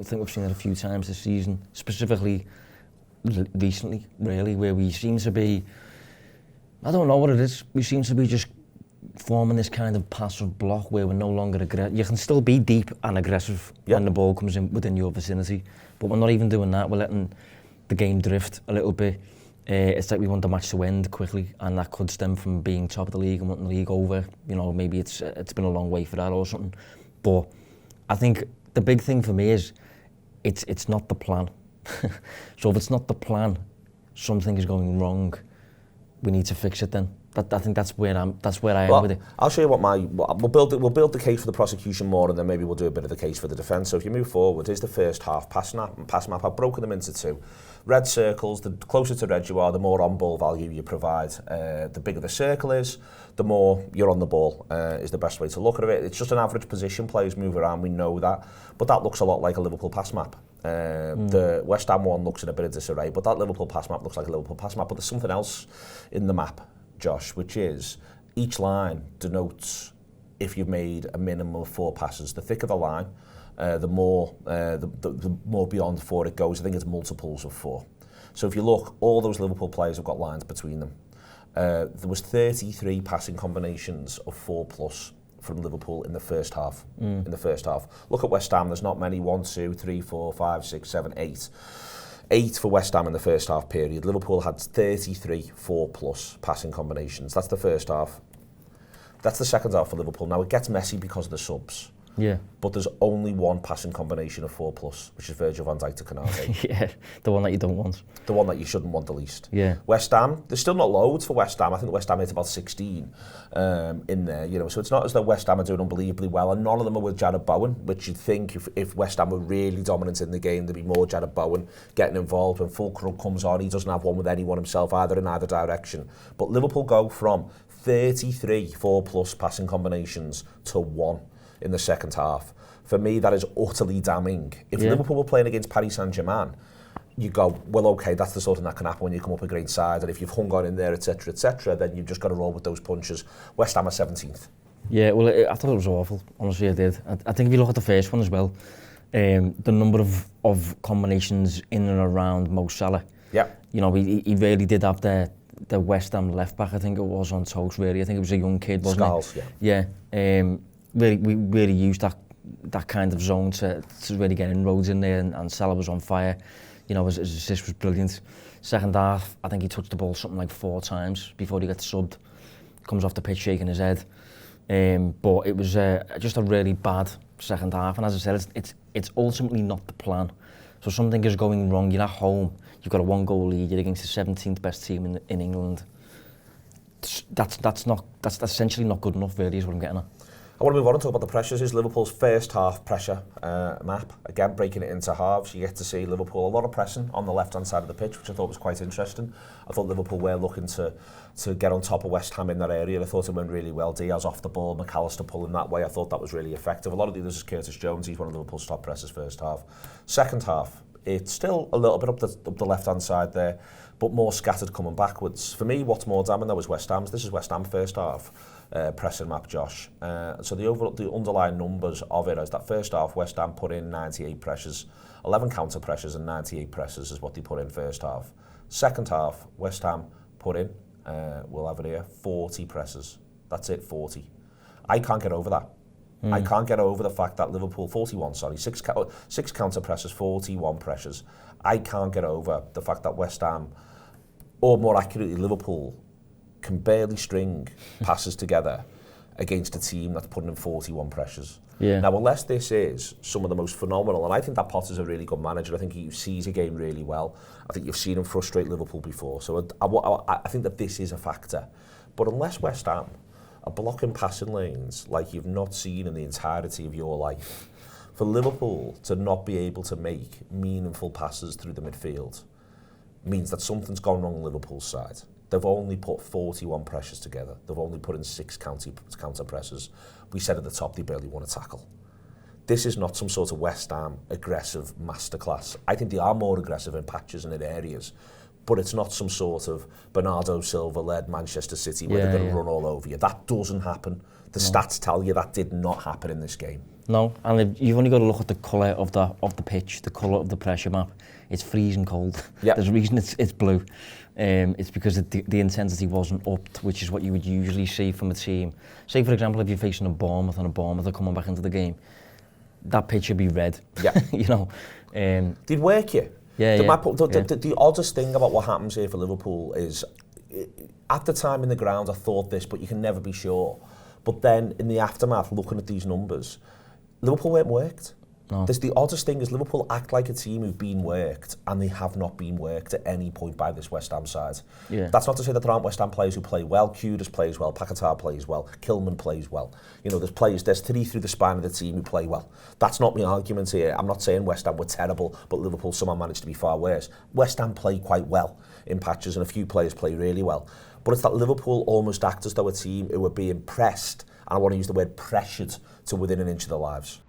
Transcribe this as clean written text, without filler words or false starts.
think we've seen it a few times this season, specifically recently, really, where we seem to be, I don't know what it is, we seem to be just forming this kind of passive block where we're no longer aggressive. You can still be deep and aggressive when the ball comes in within your vicinity, but we're not even doing that. We're letting the game drift a little bit. It's like we want the match to end quickly, and that could stem from being top of the league and wanting the league over. You know, maybe it's been a long way for that or something. But I think the big thing for me is it's not the plan. So if it's not the plan, something is going wrong. We need to fix it then. I think that's where I am with it. I'll show you we'll build the case for the prosecution more, and then maybe we'll do a bit of the case for the defence. So if you move forward, here's the first half pass map. I've broken them into two. Red circles, the closer to red you are, the more on-ball value you provide. The bigger the circle is, the more you're on the ball, is the best way to look at it. It's just an average position, players move around, we know that. But that looks a lot like a Liverpool pass map. The West Ham one looks in a bit of disarray, but that Liverpool pass map looks like a Liverpool pass map. But there's something else in the map, Josh, which is each line denotes if you've made a minimum of 4 passes. The thicker the line, the more beyond 4 it goes. I think it's multiples of 4. So if you look, all those Liverpool players have got lines between them. There was 33 passing combinations of 4+ from Liverpool in the first half. In the first half, look at West Ham. There's not many. 1, 2, 3, 4, 5, 6, 7, 8. 8 for West Ham in the first half period. Liverpool had 33 4+ passing combinations. That's the first half. That's the second half for Liverpool. Now it gets messy because of the subs. Yeah. But there's only one passing combination of 4+, which is Virgil van Dijk to Konate. Yeah, the one that you don't want. The one that you shouldn't want the least. Yeah. West Ham, there's still not loads for West Ham. I think West Ham hit about 16 in there, you know. So it's not as though West Ham are doing unbelievably well, and none of them are with Jared Bowen, which you'd think if West Ham were really dominant in the game, there'd be more Jared Bowen getting involved. When Fulcrum comes on, he doesn't have one with anyone himself either in either direction. But Liverpool go from 33 4+ passing combinations to 1 in the second half. For me, that is utterly damning. If Liverpool were playing against Paris Saint-Germain, you go, well, okay, that's the sort of thing that can happen when you come up a great side, and if you've hung on in there, etc., then you've just got to roll with those punches. West Ham are 17th. Yeah, well, I thought it was awful. Honestly, I did. I think if you look at the first one as well, the number of combinations in and around Mo Salah. Yeah. You know, he really did have the West Ham left back. I think it was on toast. Really, I think it was a young kid, wasn't Skulls, it? Yeah. We really used that kind of zone to really get inroads in there, and Salah was on fire. You know, his assist was brilliant. Second half, I think he touched the ball something like 4 times before he gets subbed. Comes off the pitch shaking his head. But it was just a really bad second half. And as I said, it's ultimately not the plan. So something is going wrong. You're at home. You've got a 1-goal lead. You're against the 17th best team in England. That's essentially not good enough, really, is what I'm getting at. I want to move on and talk about the pressures. Is Liverpool's first half pressure map. Again, breaking it into halves. You get to see Liverpool, a lot of pressing on the left-hand side of the pitch, which I thought was quite interesting. I thought Liverpool were looking to get on top of West Ham in that area. I thought it went really well. Diaz off the ball, McAllister pulling that way. I thought that was really effective. A lot of the others is Curtis Jones. He's one of Liverpool's top pressers first half. Second half, it's still a little bit up the left-hand side there, but more scattered coming backwards. For me, what's more damning, that was West Ham's. This is West Ham first half. Pressing map, Josh. So the underlying numbers of it is that first half, West Ham put in 98 pressures, 11 counter pressures and 98 pressures is what they put in first half. Second half, West Ham put in, we'll have it here, 40 pressures. That's it, 40. I can't get over that. I can't get over the fact that Liverpool, 41, sorry, 6 counter pressures, 41 pressures. I can't get over the fact that West Ham, or more accurately Liverpool, can barely string passes together against a team that's putting in 41 pressures. Yeah. Now, unless this is some of the most phenomenal, and I think that Potter's a really good manager. I think he sees a game really well. I think you've seen him frustrate Liverpool before. So I think that this is a factor. But unless West Ham are blocking passing lanes like you've not seen in the entirety of your life, for Liverpool to not be able to make meaningful passes through the midfield means that something's gone wrong on Liverpool's side. They've only put 41 pressures together. They've only put in 6 counter pressures. We said at the top they barely won a tackle. This is not some sort of West Ham aggressive masterclass. I think they are more aggressive in patches and in areas, but it's not some sort of Bernardo Silva-led Manchester City where they're going to run all over you. That doesn't happen. The stats tell you that did not happen in this game. No, and you've only got to look at the colour of the pitch, the colour of the pressure map. It's freezing cold. Yep. There's a reason it's blue. It's because the intensity wasn't upped, which is what you would usually see from a team. Say, for example, if you're facing a Bournemouth and a Bournemouth are coming back into the game, that pitch would be red. Yeah. You know. Did work you? Yeah, The oddest thing about what happens here for Liverpool is, at the time in the ground, I thought this, but you can never be sure. But then, in the aftermath, looking at these numbers, Liverpool weren't worked. No. The oddest thing is Liverpool act like a team who've been worked, and they have not been worked at any point by this West Ham side. Yeah. That's not to say that there aren't West Ham players who play well. Kudus plays well, Paquetá plays well, Kilman plays well. You know, there's three through the spine of the team who play well. That's not my argument here. I'm not saying West Ham were terrible, but Liverpool somehow managed to be far worse. West Ham play quite well in patches, and a few players play really well. But it's that Liverpool almost act as though a team who were being pressed, and I want to use the word pressured, to within an inch of their lives.